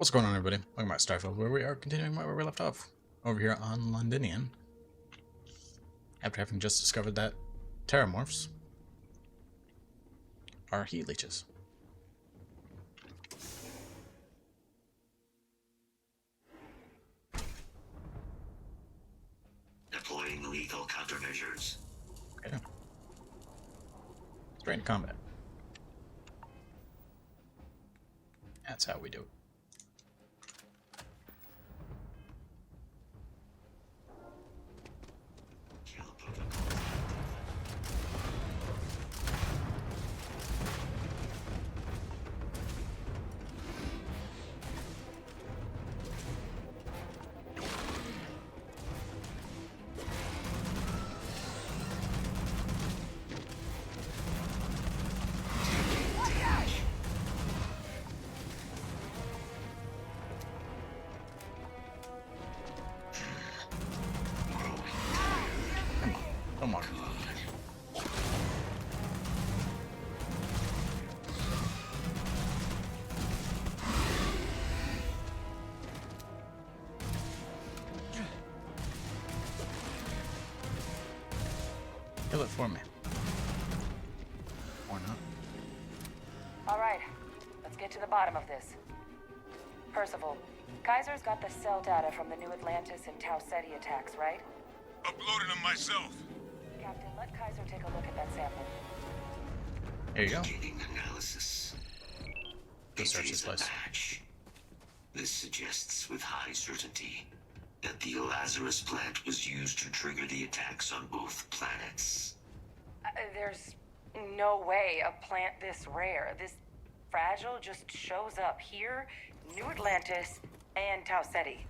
What's going on, everybody? Welcome back to Starfield, where we are continuing where we left off over here on Londinian. After having just discovered that terramorphs are heat leeches. Deploying lethal countermeasures. Okay. Straight into combat. That's how we do it. Kill protocol. Come on. Kill it for me. Or not. All right, let's get to the bottom of this. Percival, Kaiser's got the cell data from the New Atlantis and Tau Ceti attacks, right? Uploaded them myself. Captain, let Kaiser take a look at that sample. There you go. Beginning analysis. Go search It this is a place. match. This suggests with high certainty that the Lazarus plant was used to trigger the attacks on both planets. There's no way a plant this rare, this fragile, just shows up here, New Atlantis, and Tau Ceti.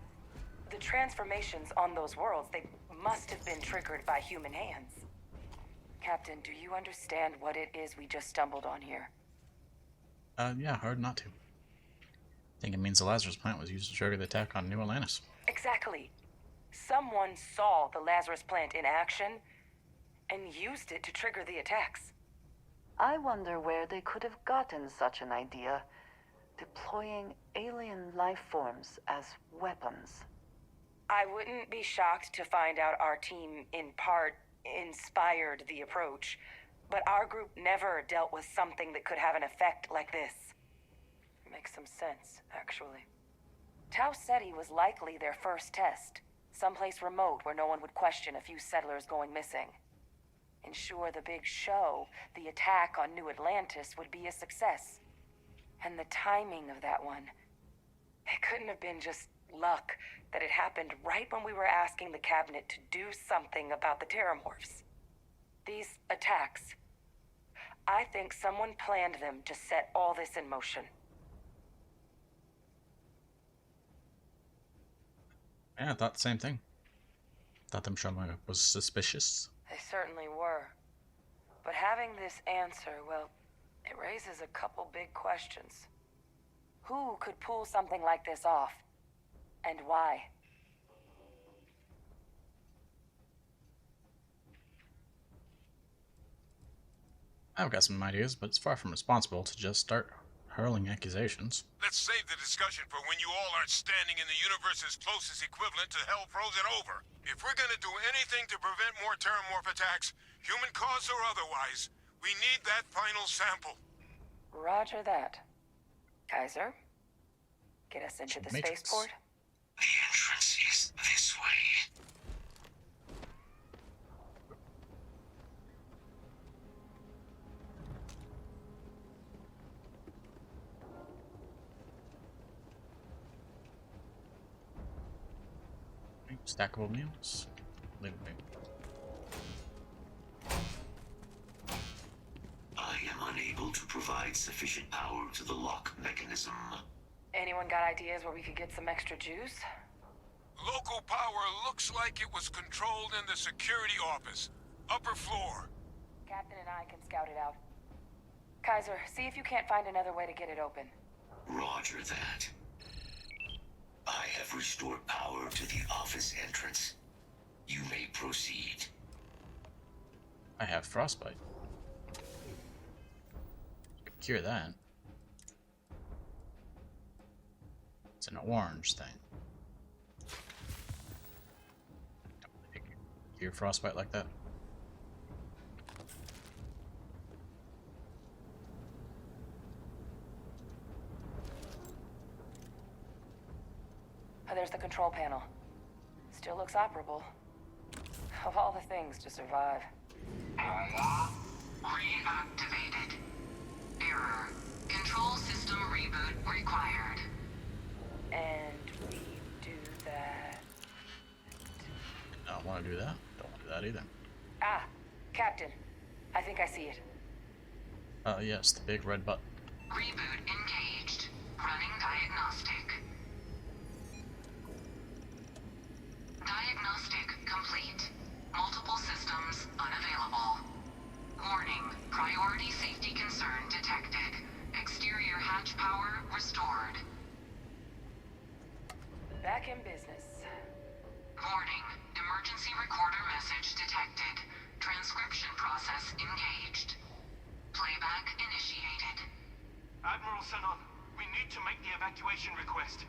The transformations on those worlds, they must have been triggered by human hands. Captain, do you understand what it is we just stumbled on here? Yeah, hard not to. I think it means the Lazarus plant was used to trigger the attack on New Atlantis. Exactly. Someone saw the Lazarus plant in action and used it to trigger the attacks. I wonder where they could have gotten such an idea, deploying alien life forms as weapons. I wouldn't be shocked to find out our team, in part, inspired the approach, but our group never dealt with something that could have an effect like this. Makes some sense, actually. Tau Ceti was likely their first test, someplace remote where no one would question a few settlers going missing. Ensure the big show, the attack on New Atlantis, would be a success. And the timing of that one, it couldn't have been just luck that it happened right when we were asking the cabinet to do something about the terramorphs. These attacks, I think someone planned them to set all this in motion. Yeah, I thought the same thing. Thought them showing up was suspicious. They certainly were. But having this answer, well, it raises a couple big questions. Who could pull something like this off? And why? I've got some ideas, but it's far from responsible to just start hurling accusations. Let's save the discussion for when you all aren't standing in the universe's closest equivalent to hell frozen over. If we're gonna do anything to prevent more terramorph attacks, human caused or otherwise, we need that final sample. Roger that. Kaiser, get us into the Matrix. spaceport? The entrance is this way. Stackable meals. Leave it be. I am unable to provide sufficient power to the lock mechanism. Anyone got ideas where we could get some extra juice? Local power looks like it was controlled in the security office. Upper floor. Captain and I can scout it out. Kaiser, see if you can't find another way to get it open. Roger that. I have restored power to the office entrance. You may proceed. I have frostbite. Cure that. It's an orange thing. Hear frostbite like that? Oh, there's the control panel. Still looks operable. Of all the things to survive. Reactivated. Error. Control system reboot required. And we do that. Don't want to do that. Don't want to do that either. Ah, Captain. I think I see it. Yes, the big red button. Reboot engaged. Running diagnostic. Diagnostic complete. Multiple systems unavailable. Warning, priority safety concern detected. Exterior hatch power restored. Back in business. Warning, emergency recorder message detected. Transcription process engaged. Playback initiated. Admiral Sanon, we need to make the evacuation request.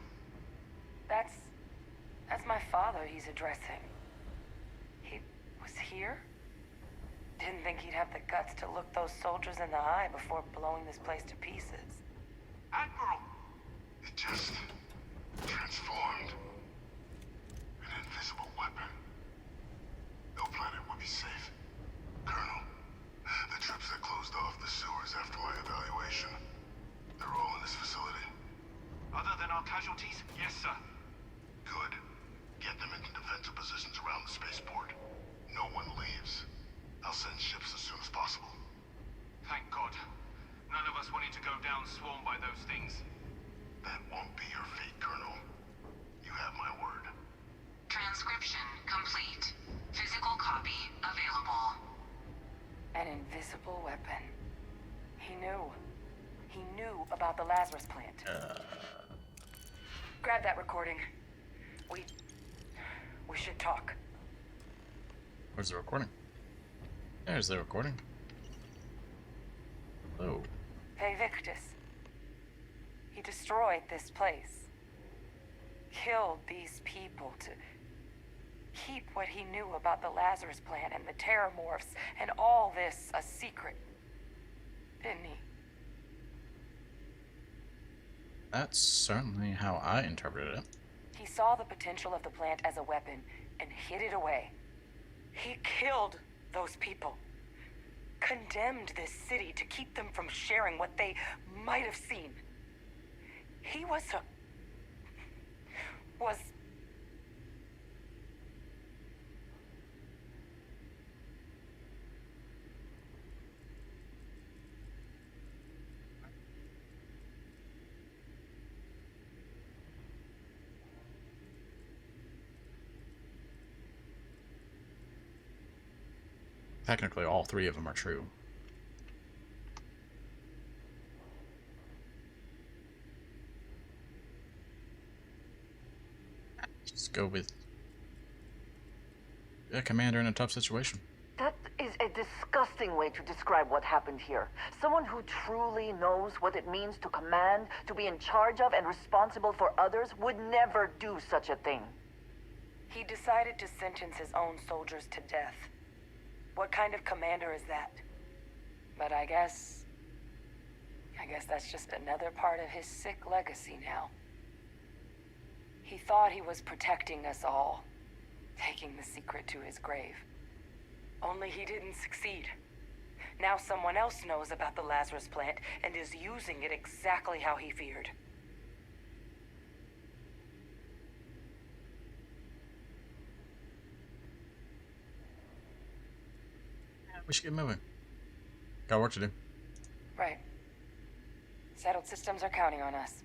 That's my father he's addressing. He was here? Didn't think he'd have the guts to look those soldiers in the eye before blowing this place to pieces. Admiral! It just transformed. An invisible weapon. No planet would be safe. Colonel, the troops that closed off the sewers after my evaluation, they're all in this facility. Other than our casualties? Yes, sir. Good. Get them into defensive positions around the spaceport. No one leaves. I'll send ships as soon as possible. Thank God. None of us wanted to go down swarmed by those things. That won't be your fate, Colonel. You have my word. Transcription complete. Physical copy available. An invisible weapon. He knew. He knew about the Lazarus plant. Grab that recording. We should talk. Where's the recording? There's the recording. Hello. Victus. He destroyed this place. Killed these people to keep what he knew about the Lazarus plant and the Terramorphs and all this a secret. Didn't he? That's certainly how I interpreted it. He saw the potential of the plant as a weapon and hid it away. He killed those people. Condemned this city to keep them from sharing what they might have seen. He was Technically, all three of them are true. Just go with a commander in a tough situation. That is a disgusting way to describe what happened here. Someone who truly knows what it means to command, to be in charge of and responsible for others would never do such a thing. He decided to sentence his own soldiers to death. What kind of commander is that? But I guess that's just another part of his sick legacy now. He thought he was protecting us all, taking the secret to his grave. Only he didn't succeed. Now someone else knows about the Lazarus plant and is using it exactly how he feared. We should get moving. Got work to do. Right. Settled systems are counting on us.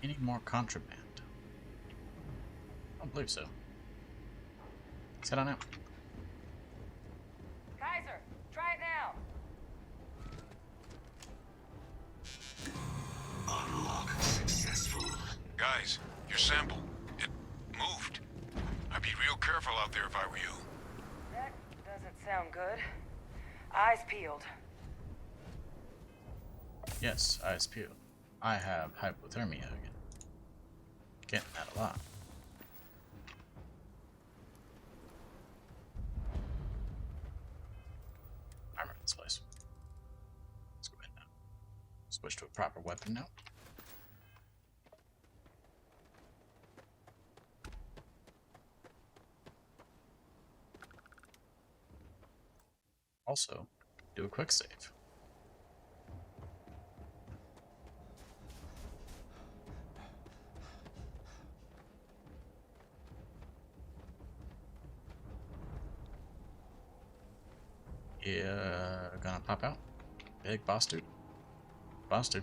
Any more contraband? I don't believe so. Let's head on out. Kaiser, try it now. Unlock successful. Guys, Your sample, it moved. I'd be real careful out there if I were you. That doesn't sound good. Eyes peeled. Yes, eyes peeled. I have hypothermia again. Getting that a lot. I remember this place. Let's go ahead now. Switch to a proper weapon now. Also, do a quick save. Yeah, gonna pop out. Big boss dude. Boss dude.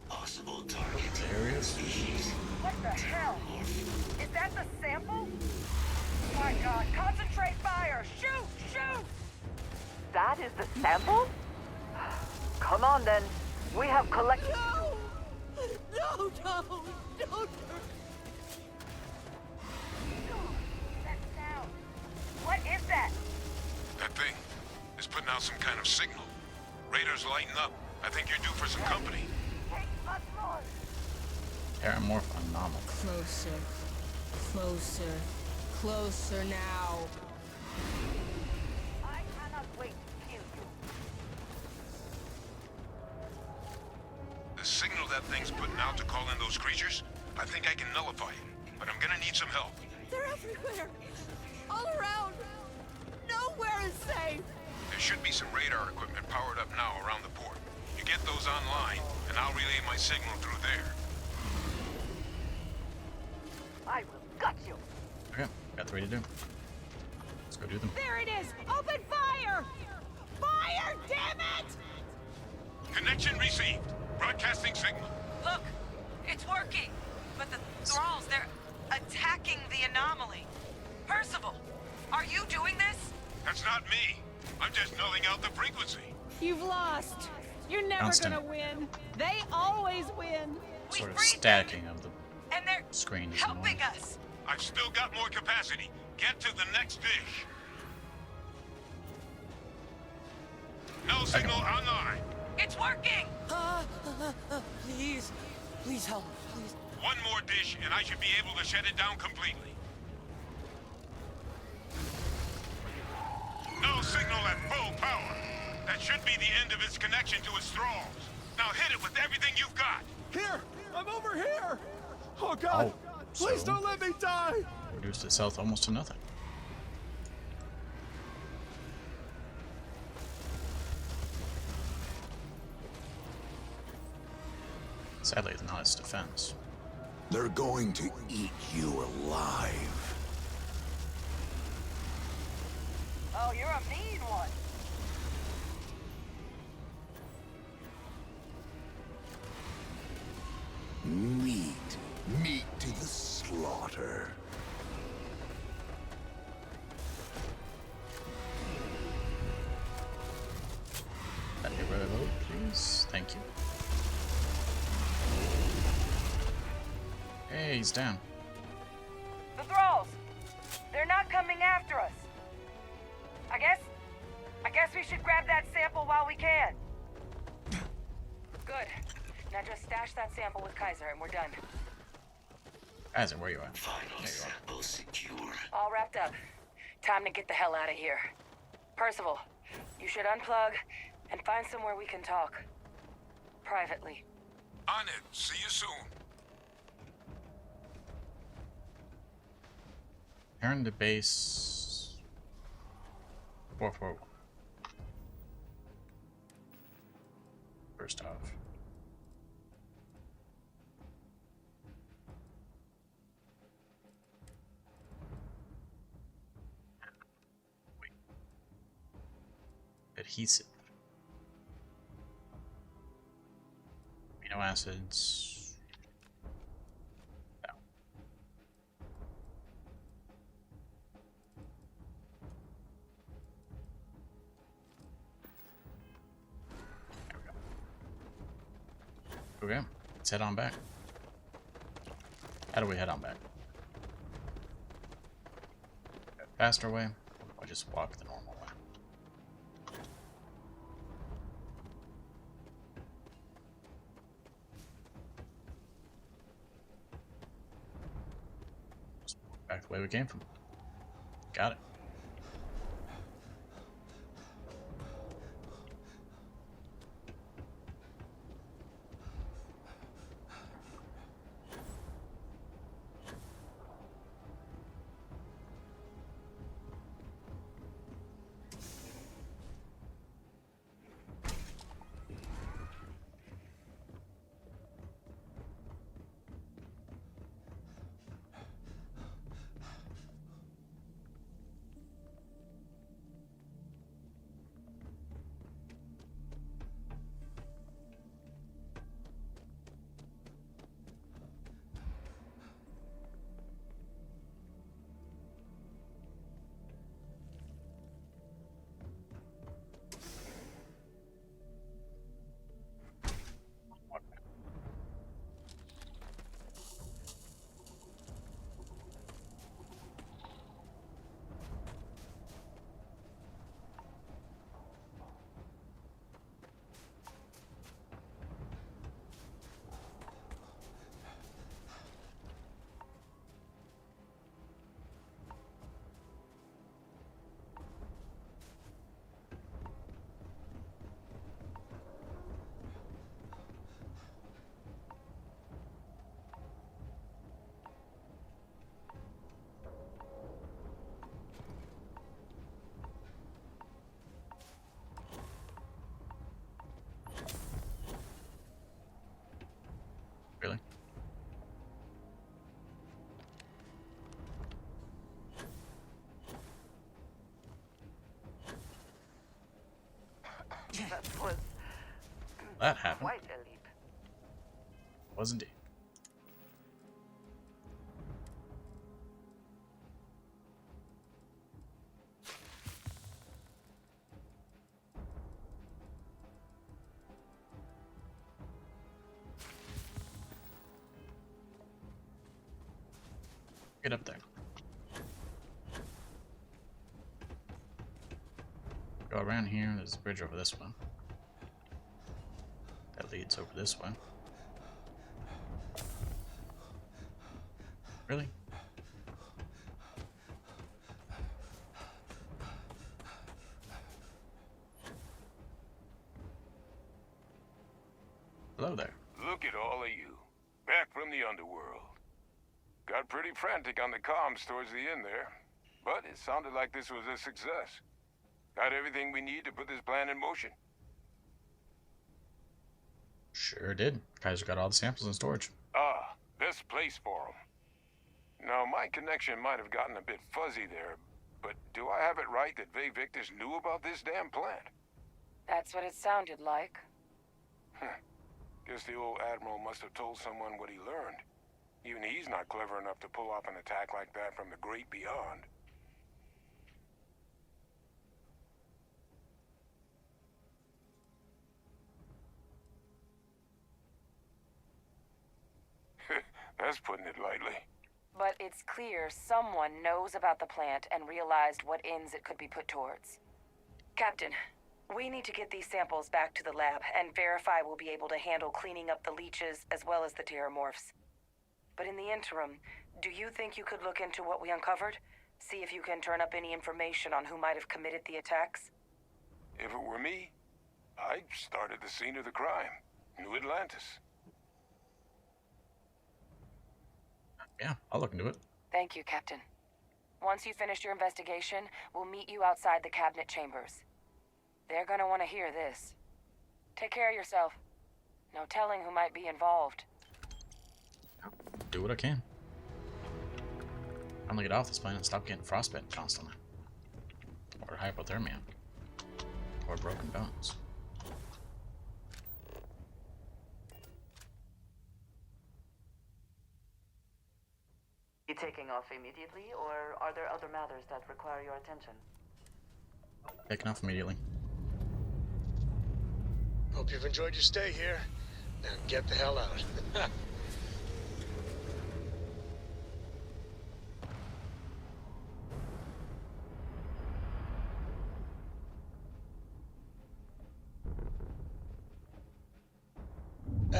Possible target. There he is. What the hell? Is that the sample? My God, concentrate fire! Shoot! Shoot! That is the sample? Come on then. We have collected. No! No, don't! Don't! That sound. What is that? That thing is putting out some kind of signal. Radar's lighting up. I think you're due for some company. Take us more. Paramorph anomaly. Closer. Closer. Closer now. I cannot wait to kill you. The signal that thing's putting out to call in those creatures, I think I can nullify it. But I'm gonna need some help. They're everywhere. All around. Nowhere is safe. There should be some radar equipment powered up now around the port. You get those online, and I'll relay my signal through there. I will gut you. Okay, got 3 to do. Let's go do them. There it is. Open fire! Fire, damn it! Connection received. Broadcasting signal. Look, it's working. But the thralls, they're attacking the anomaly. Percival, are you doing this? That's not me. I'm just nulling out the frequency. You've lost. You're never Constant. gonna win. They always win. Sort of freed stacking of the And they're screen is helping annoying. us. I've still got more capacity. Get to the next dish. No signal online. It's working. Please. Please help. Please. One more dish, and I should be able to shut it down completely. No signal at full power. That should be the end of its connection to its thralls. Now hit it with everything you've got. Here! I'm over here! Oh god! Oh, Please so- don't let me die! Reduced its health almost to nothing. Sadly, it's not its defense. They're going to eat you alive. Oh, you're a mean one. Meat. Meat to the slaughter. Can I get rid of those, please? Thank you. Hey, he's down. The thralls. They're not coming after us. I guess we should grab that sample while we can. Good. Now just stash that sample with Kaiser and we're done. Kaiser, where you at? Final There you are. sample secure. All wrapped up. Time to get the hell out of here. Percival, you should unplug and find somewhere we can talk. Privately. On it. See you soon. Turn to base 441. First off. Wait. Adhesive. Amino acids. No. There we go. Okay, let's head on back. How do we head on back? Faster way? Or just walk the normal way? Just walk back the way we came from. Got it. Really? That was That happened. quite a leap. Was indeed. Get up there. Go around here. There's a bridge over this one. That leads over this way. Really? Hello there. Look at all of you. Back from the underworld. Got pretty frantic on the comms towards the end there. But it sounded like this was a success. Got everything we need to put this plan in motion. Sure did. Kaiser got all the samples in storage. Ah, best place for them. Now, my connection might have gotten a bit fuzzy there, but do I have it right that Vay Victus knew about this damn plant? That's what it sounded like. Guess the old Admiral must have told someone what he learned. Even he's not clever enough to pull off an attack like that from the great beyond. That's putting it lightly. But it's clear someone knows about the plant and realized what ends it could be put towards. Captain, we need to get these samples back to the lab and verify we'll be able to handle cleaning up the leeches as well as the terramorphs. But in the interim, do you think you could look into what we uncovered? See if you can turn up any information on who might have committed the attacks? If it were me, I'd start at the scene of the crime. New Atlantis. Yeah, I'll look into it. Thank you, Captain. Once you finish your investigation, we'll meet you outside the cabinet chambers. They're gonna want to hear this. Take care of yourself. No telling who might be involved. I'll do what I can. I'm gonna get off this planet and stop getting frostbitten constantly. Or hypothermia. Or broken bones. You taking off immediately, or are there other matters that require your attention? Taking off immediately. Hope you've enjoyed your stay here. Now get the hell out.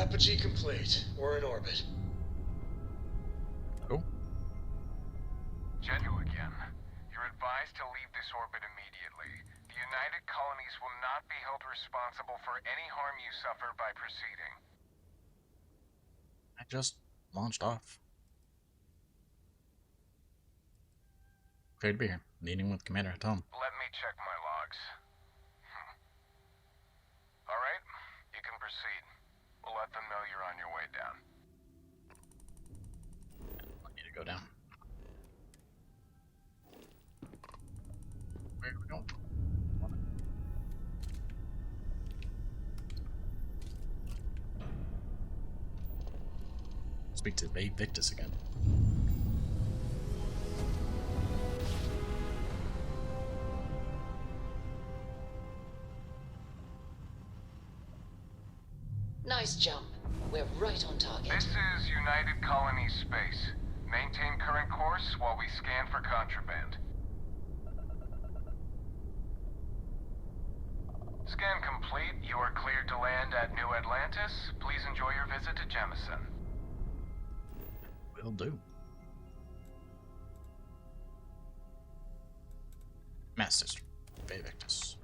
Apogee complete. We're in orbit. Oh, Jedhu again. You're advised to leave this orbit immediately. The United Colonies will not be held responsible for any harm you suffer by proceeding. I just launched off. Great to be here. Meeting with Commander Atom. Let me check my logs. Alright, you can proceed. We'll let them know you're on your way down. I need to go down. Where are we going? Speak to Babe Victus again. Nice jump. We're right on target. This is United Colonies space. Maintain current course while we scan for contraband. Scan complete. You are cleared to land at New Atlantis. Please enjoy your visit to Jemison. Will do. Masters. Babe Victus.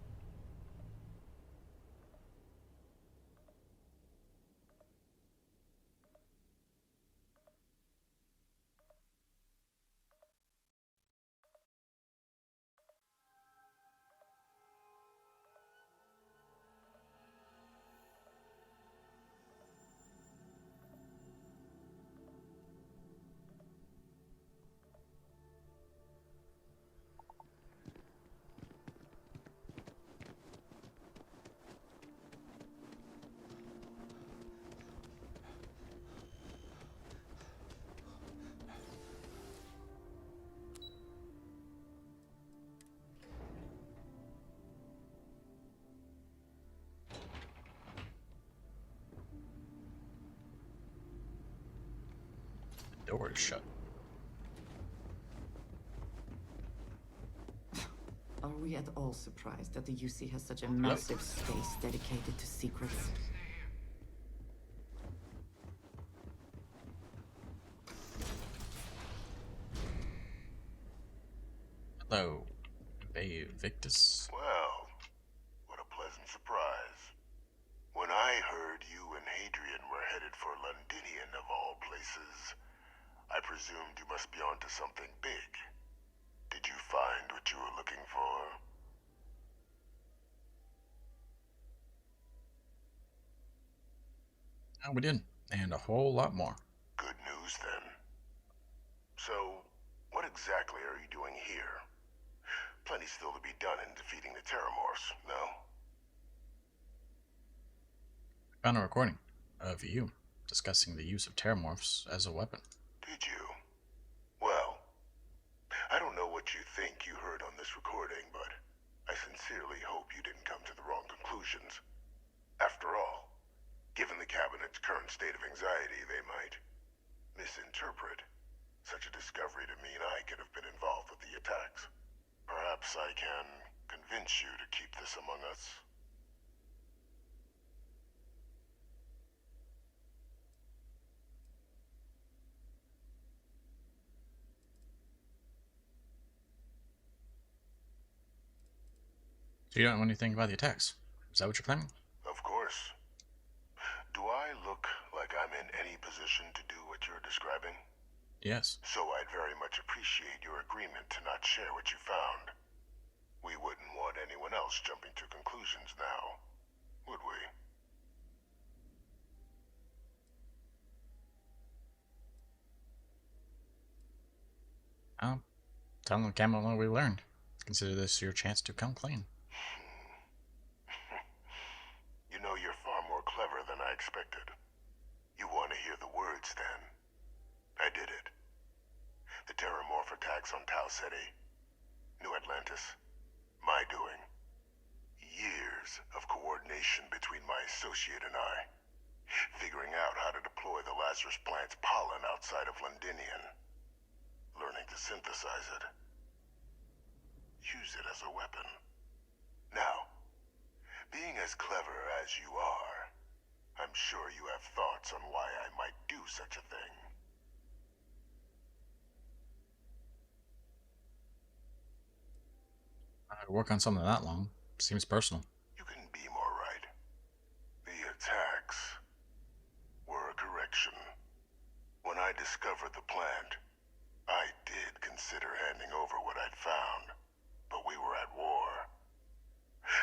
The door is shut. Are we at all surprised that the UC has such a massive space dedicated to secrets? Hello, Babe Victus. Well, what a pleasant surprise. When I heard you and Hadrian were headed for Londinian of all places, I presumed you must be onto something big. Did you find what you were looking for? Oh, we did. And a whole lot more. Good news, then. So, what exactly are you doing here? Plenty still to be done in defeating the Terramorphs, no? I found a recording of you discussing the use of Terramorphs as a weapon. Did you? Well, I don't know what you think you heard on this recording, but I sincerely hope you didn't come to the wrong conclusions. After all, given the Cabinet's current state of anxiety, they might misinterpret such a discovery to mean I could have been involved with the attacks. Perhaps I can convince you to keep this among us. So you don't know anything about the attacks? Is that what you're claiming? Of course. Do I look like I'm in any position to do what you're describing? Yes. So I'd very much appreciate your agreement to not share what you found. We wouldn't want anyone else jumping to conclusions now, would we? Tell them Cameron what we learned. Consider this your chance to come clean. You know, you're far more clever than I expected. You want to hear the words, then? I did it. The Terramorph attacks on Tau Ceti, New Atlantis, my doing. Years of coordination between my associate and I. Figuring out how to deploy the Lazarus plant's pollen outside of Londinian. Learning to synthesize it. Use it as a weapon. Now, being as clever as you are, I'm sure you have thoughts on why I might do such a thing. I'd work on something that long. Seems personal. You couldn't be more right. The attacks were a correction. When I discovered the plant, I did consider handing over what I'd found, but we were at war.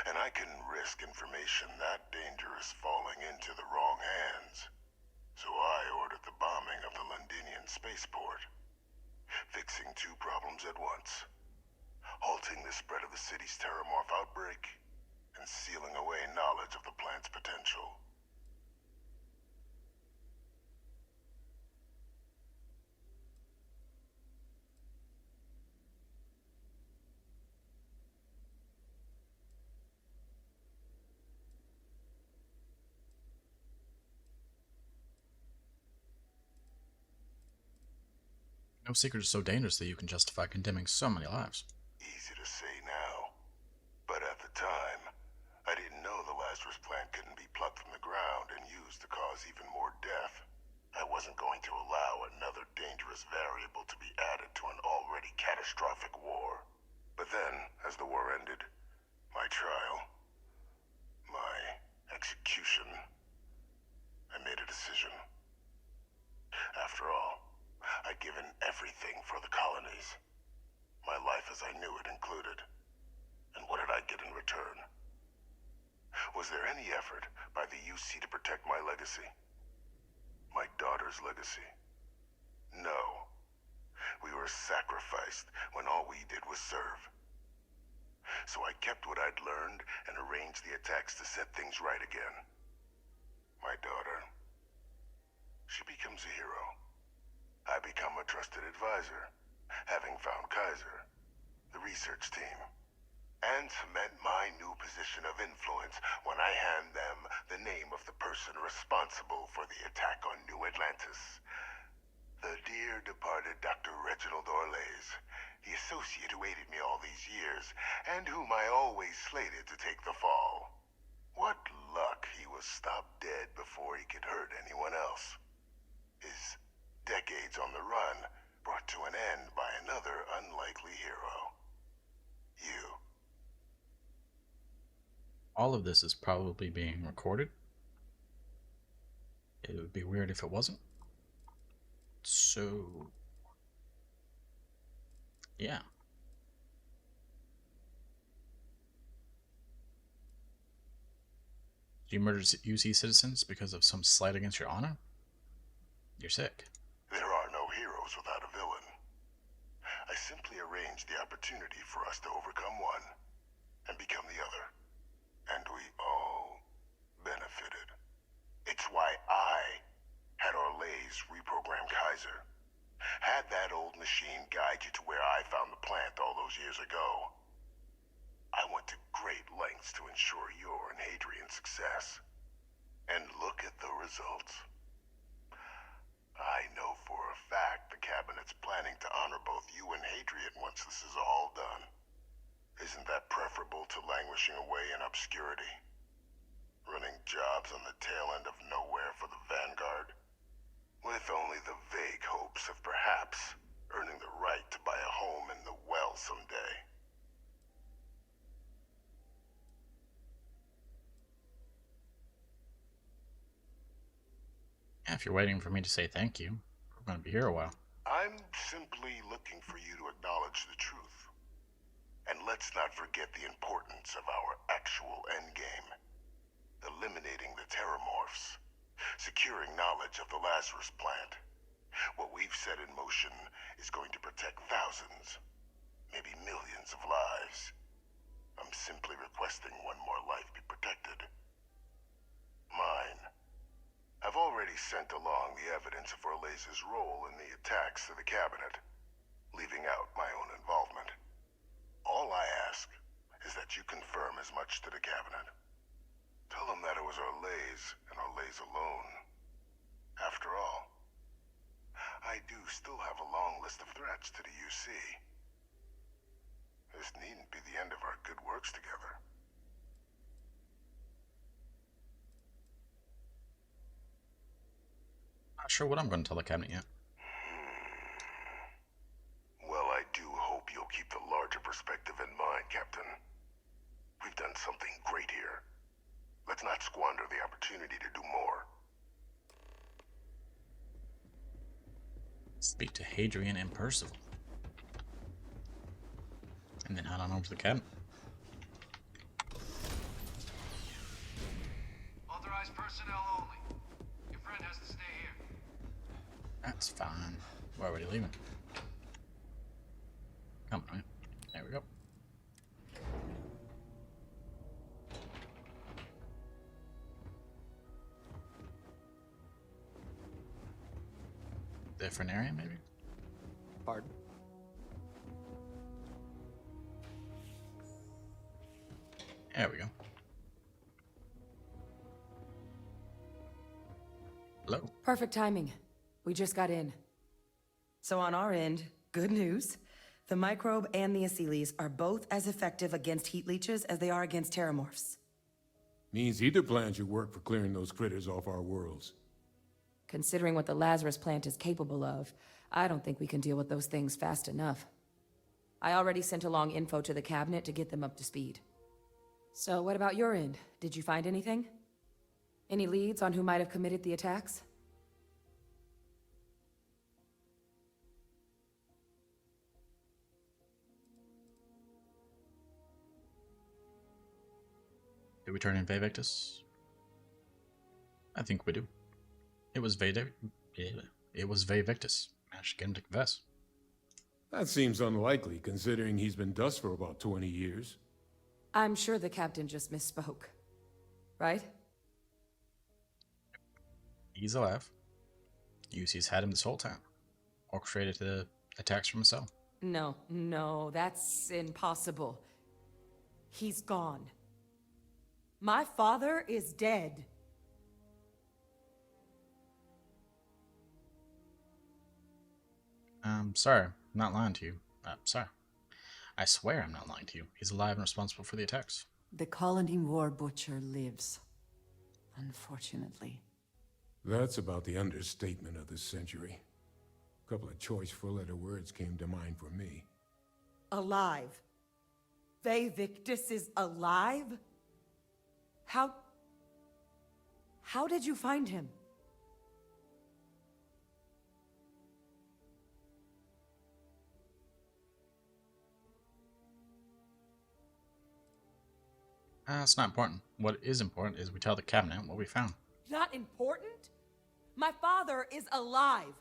And I couldn't risk information that dangerous falling into the wrong hands. So I ordered the bombing of the Londinian spaceport, fixing two problems at once. Halting the spread of the city's terramorph outbreak, and sealing away knowledge of the plant's potential. No secret is so dangerous that you can justify condemning so many lives. Easy to say now, but at the time, I didn't know the Lazarus plant couldn't be plucked from the ground and used to cause even more death. I wasn't going to allow another dangerous variable to be added to an already catastrophic war. But then, as the war ended, my trial, my execution, I made a decision. After all, I'd given everything for the colonies. My life as I knew it included. And what did I get in return? Was there any effort by the UC to protect my legacy? My daughter's legacy? No. We were sacrificed when all we did was serve. So I kept what I'd learned and arranged the attacks to set things right again. My daughter, she becomes a hero. I become a trusted advisor, having found Kaiser, the research team, and cement my new position of influence when I hand them the name of the person responsible for the attack on New Atlantis. The dear departed Dr. Reginald Orlays, the associate who aided me all these years, and whom I always slated to take the fall. What luck he was stopped dead before he could hurt anyone else. His decades on the run brought to an end by another unlikely hero. You. All of this is probably being recorded. It would be weird if it wasn't. So, yeah. Do you murder UC citizens because of some slight against your honor? You're sick. There are no heroes without a villain. I simply arranged the opportunity for us to overcome one and become the other. And we all benefited. It's why I had Orlays reprogram Kaiser. Had that old machine guide you to where I found the plant all those years ago. I went to great lengths to ensure your and Hadrian's success. And look at the results. I know for a fact the Cabinet's planning to honor both you and Hadrian once this is all done. Isn't that preferable to languishing away in obscurity? Running jobs on the tail end of nowhere for the Vanguard? With only the vague hopes of perhaps earning the right to buy a home in the well someday. Yeah, if you're waiting for me to say thank you, we're going to be here a while. I'm simply looking for you to acknowledge the truth. And let's not forget the importance of our actual endgame. Eliminating the terramorphs. Securing knowledge of the Lazarus plant. What we've set in motion is going to protect thousands, maybe millions of lives. I'm simply requesting one more life be protected. Mine. I've already sent along the evidence of Orlays' role in the attacks to the Cabinet, leaving out my own involvement. All I ask is that you confirm as much to the Cabinet. Tell them that it was Orlays and Orlays alone. After all, I do still have a long list of threats to the UC. This needn't be the end of our good works together. Not sure what I'm going to tell the cabinet yet. Well, I do hope you'll keep the larger perspective in mind, Captain. We've done something great here. Let's not squander the opportunity to do more. Speak to Hadrian and Percival. And then head on over to the cabinet. Authorized personnel only. Your friend has to stay here. That's fine. We're already leaving. Come on, man. There we go. Different area, maybe? Pardon? There we go. Hello. Perfect timing. We just got in. So on our end, good news. The microbe and the Asylees are both as effective against heat leeches as they are against terramorphs. Means either plan should work for clearing those critters off our worlds. Considering what the Lazarus plant is capable of, I don't think we can deal with those things fast enough. I already sent along info to the cabinet to get them up to speed. So what about your end? Did you find anything? Any leads on who might have committed the attacks? Did we turn in Vivectus? I think we do. It was Vivectus. Managed to get him to confess. That seems unlikely, considering he's been dust for about 20 years. I'm sure the captain just misspoke. Right? He's alive. UC's had him this whole time. Orchestrated the attacks from himself. No, that's impossible. He's gone. My father is dead. I'm sorry. I'm not lying to you. I'm sorry. I swear I'm not lying to you. He's alive and responsible for the attacks. The colony war butcher lives. Unfortunately. That's about the understatement of the century. A couple of choice four-letter words came to mind for me. Alive. Vivectus is alive? How did you find him? It's not important. What is important is we tell the cabinet what we found. Not important? My father is alive.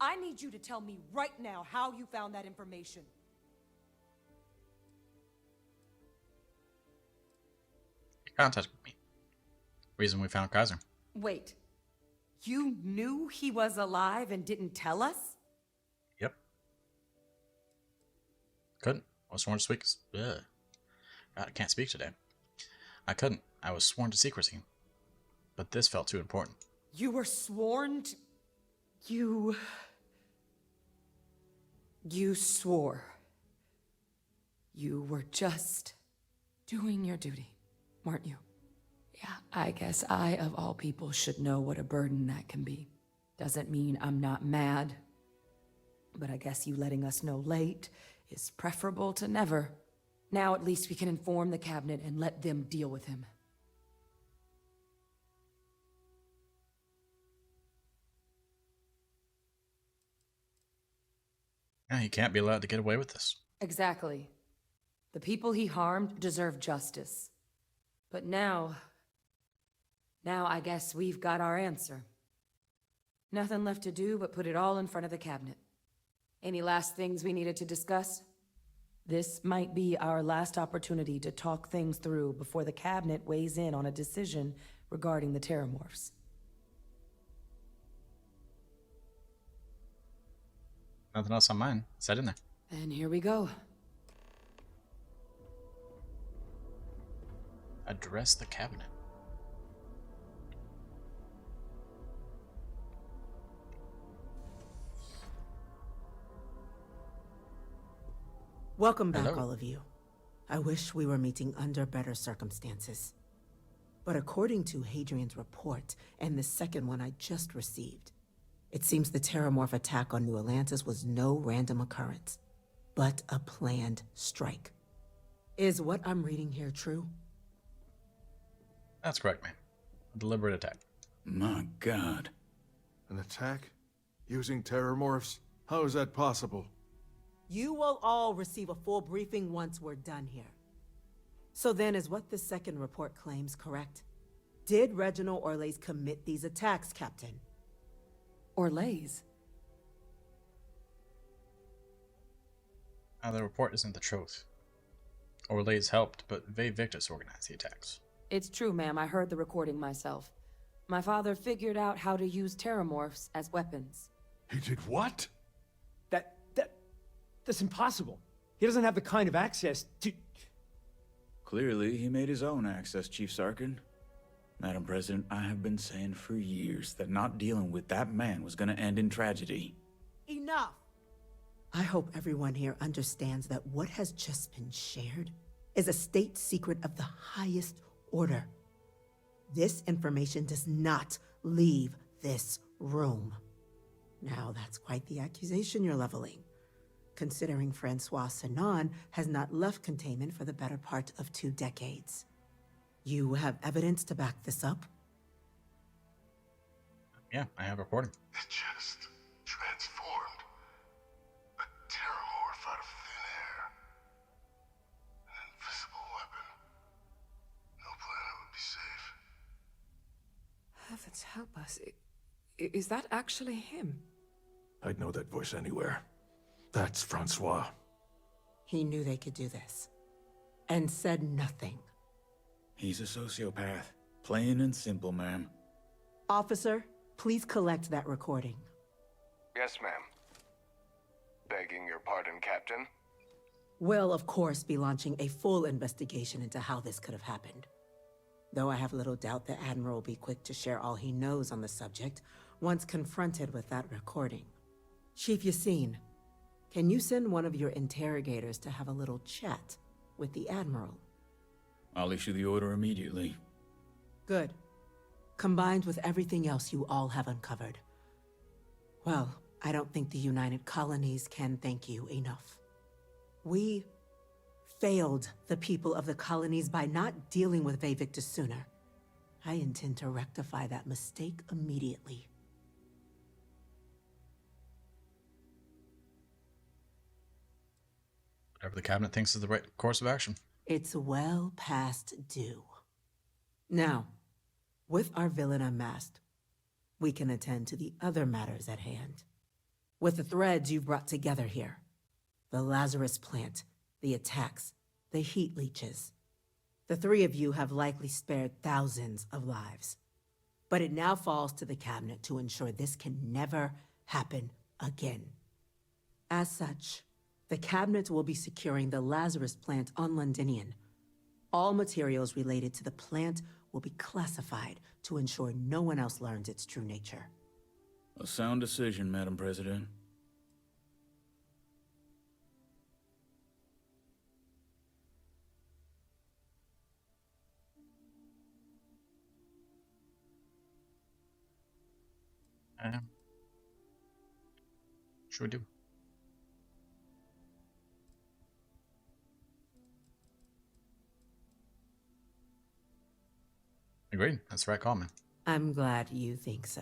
I need you to tell me right now how you found that information. Contact with me. Reason we found Kaiser. Wait. You knew he was alive and didn't tell us? Yep. Couldn't. I was sworn to speak. God, I can't speak today. I couldn't. I was sworn to secrecy. But this felt too important. You were sworn to... You swore. You were just doing your duty, weren't you? Yeah, I guess I, of all people, should know what a burden that can be. Doesn't mean I'm not mad. But I guess you letting us know late is preferable to never. Now at least we can inform the cabinet and let them deal with him. Yeah, he can't be allowed to get away with this. Exactly. The people he harmed deserve justice. But now I guess we've got our answer. Nothing left to do but put it all in front of the cabinet. Any last things we needed to discuss? This might be our last opportunity to talk things through before the cabinet weighs in on a decision regarding the terramorphs. Nothing else on mine. Set in there. And here we go. Address the cabinet. Welcome back, Hello. all of you. I wish we were meeting under better circumstances. But according to Hadrian's report, and the second one I just received, It seems the Terramorph attack on New Atlantis was no random occurrence, but a planned strike. Is what I'm reading here true? That's correct, man. A deliberate attack. My God. An attack? Using terramorphs? How is that possible? You will all receive a full briefing once we're done here. So then, is what the second report claims correct? Did Reginald Orlays commit these attacks, Captain? Orlays? The report isn't the truth. Orlays helped, but Ve Victus organized the attacks. It's true, ma'am. I heard the recording myself. My father figured out how to use terramorphs as weapons. He did what? That's impossible. He doesn't have the kind of access to... Clearly, he made his own access, Chief Sarkin. Madam President, I have been saying for years that not dealing with that man was gonna end in tragedy. Enough! I hope everyone here understands that what has just been shared is a state secret of the highest order. This information does not leave this room. Now, that's quite the accusation you're leveling, considering Francois Sanon has not left containment for the better part of 2 decades. You have evidence to back this up? Yeah, I have recording. It just transformed. A terramorph out of thin air. An invisible weapon. No planet would be safe. Heavens help us. Is that actually him? I'd know that voice anywhere. That's Francois. He knew they could do this, and said nothing. He's a sociopath. Plain and simple, ma'am. Officer, please collect that recording. Yes, ma'am. Begging your pardon, Captain. We'll, of course, be launching a full investigation into how this could have happened. Though I have little doubt the Admiral will be quick to share all he knows on the subject once confronted with that recording. Chief Yassine, can you send one of your interrogators to have a little chat with the Admiral? I'll issue the order immediately. Good. Combined with everything else you all have uncovered. Well, I don't think the United Colonies can thank you enough. We failed the people of the colonies by not dealing with Ve Victus sooner. I intend to rectify that mistake immediately. Whatever the cabinet thinks is the right course of action. It's well past due. Now, with our villain unmasked, we can attend to the other matters at hand. With the threads you've brought together here, the Lazarus plant, the attacks, the heat leeches, the 3 of you have likely spared thousands of lives. But it now falls to the cabinet to ensure this can never happen again. As such, the cabinet will be securing the Lazarus plant on Londinian. All materials related to the plant will be classified to ensure no one else learns its true nature. A sound decision, Madam President. Should we do? Agreed. That's the right call, man. I'm glad you think so.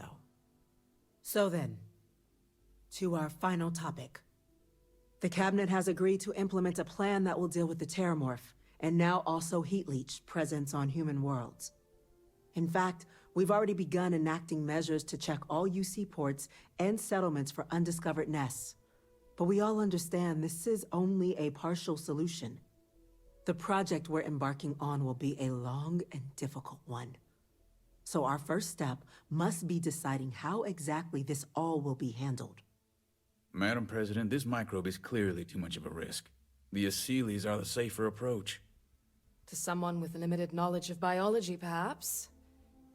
So then, to our final topic. The cabinet has agreed to implement a plan that will deal with the Terramorph, and now also Heat Leech presence on human worlds. In fact, we've already begun enacting measures to check all UC ports and settlements for undiscovered nests. But we all understand this is only a partial solution. The project we're embarking on will be a long and difficult one. So our first step must be deciding how exactly this all will be handled. Madam President, this microbe is clearly too much of a risk. The Aseles are the safer approach. To someone with limited knowledge of biology, perhaps?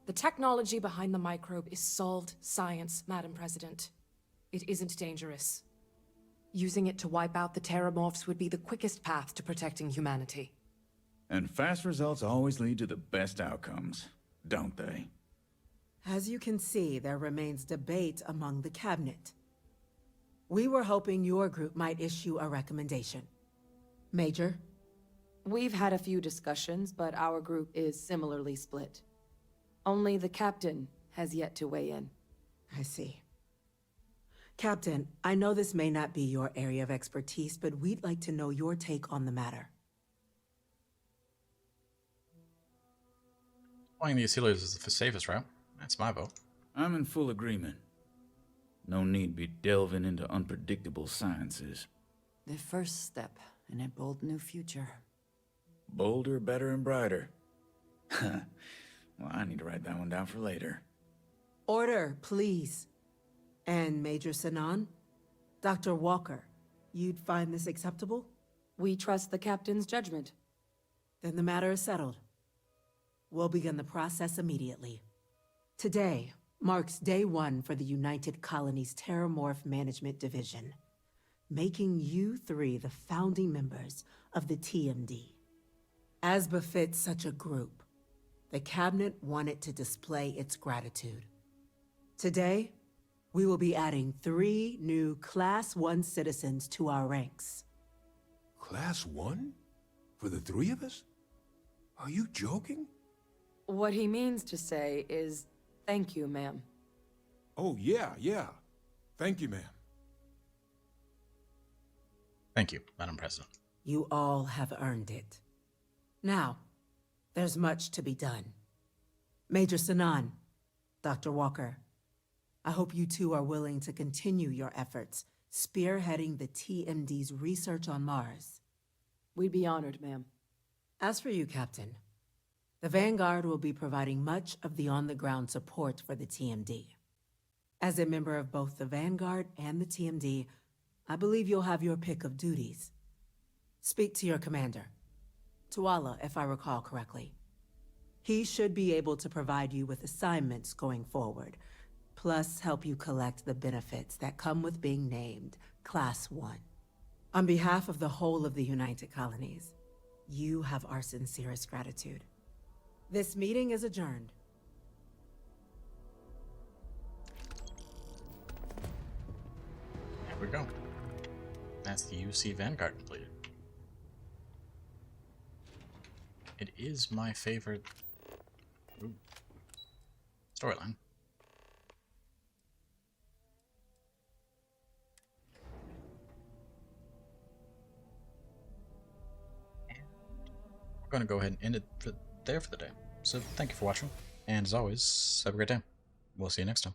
The technology behind the microbe is solved science, Madam President. It isn't dangerous. Using it to wipe out the Terramorphs would be the quickest path to protecting humanity. And fast results always lead to the best outcomes, don't they? As you can see, there remains debate among the cabinet. We were hoping your group might issue a recommendation. Major? We've had a few discussions, but our group is similarly split. Only the captain has yet to weigh in. I see. Captain, I know this may not be your area of expertise, but we'd like to know your take on the matter. Flying these healers is the safest route. That's my vote. I'm in full agreement. No need be delving into unpredictable sciences. The first step in a bold new future. Bolder, better, and brighter. Well, I need to write that one down for later. Order, please. And Major Sanan? Dr. Walker, you'd find this acceptable? We trust the captain's judgment. Then the matter is settled. We'll begin the process immediately. Today marks day 1 for the United Colonies Terramorph Management Division, making you 3 the founding members of the TMD. As befits such a group, the Cabinet wanted to display its gratitude. Today, we will be adding 3 new Class 1 citizens to our ranks. Class 1? For the 3 of us? Are you joking? What he means to say is, thank you, ma'am. Oh, yeah. Thank you, ma'am. Thank you, Madam President. You all have earned it. Now, there's much to be done. Major Sanan, Dr. Walker, I hope you two are willing to continue your efforts, spearheading the TMD's research on Mars. We'd be honored, ma'am. As for you, Captain, the Vanguard will be providing much of the on-the-ground support for the TMD. As a member of both the Vanguard and the TMD, I believe you'll have your pick of duties. Speak to your commander, Tuala, if I recall correctly. He should be able to provide you with assignments going forward, plus help you collect the benefits that come with being named Class 1. On behalf of the whole of the United Colonies, you have our sincerest gratitude. This meeting is adjourned. There we go. That's the UC Vanguard completed. It is my favorite storyline. We're going to go ahead and end it there for the day. So thank you for watching, and as always, have a great day. We'll see you next time.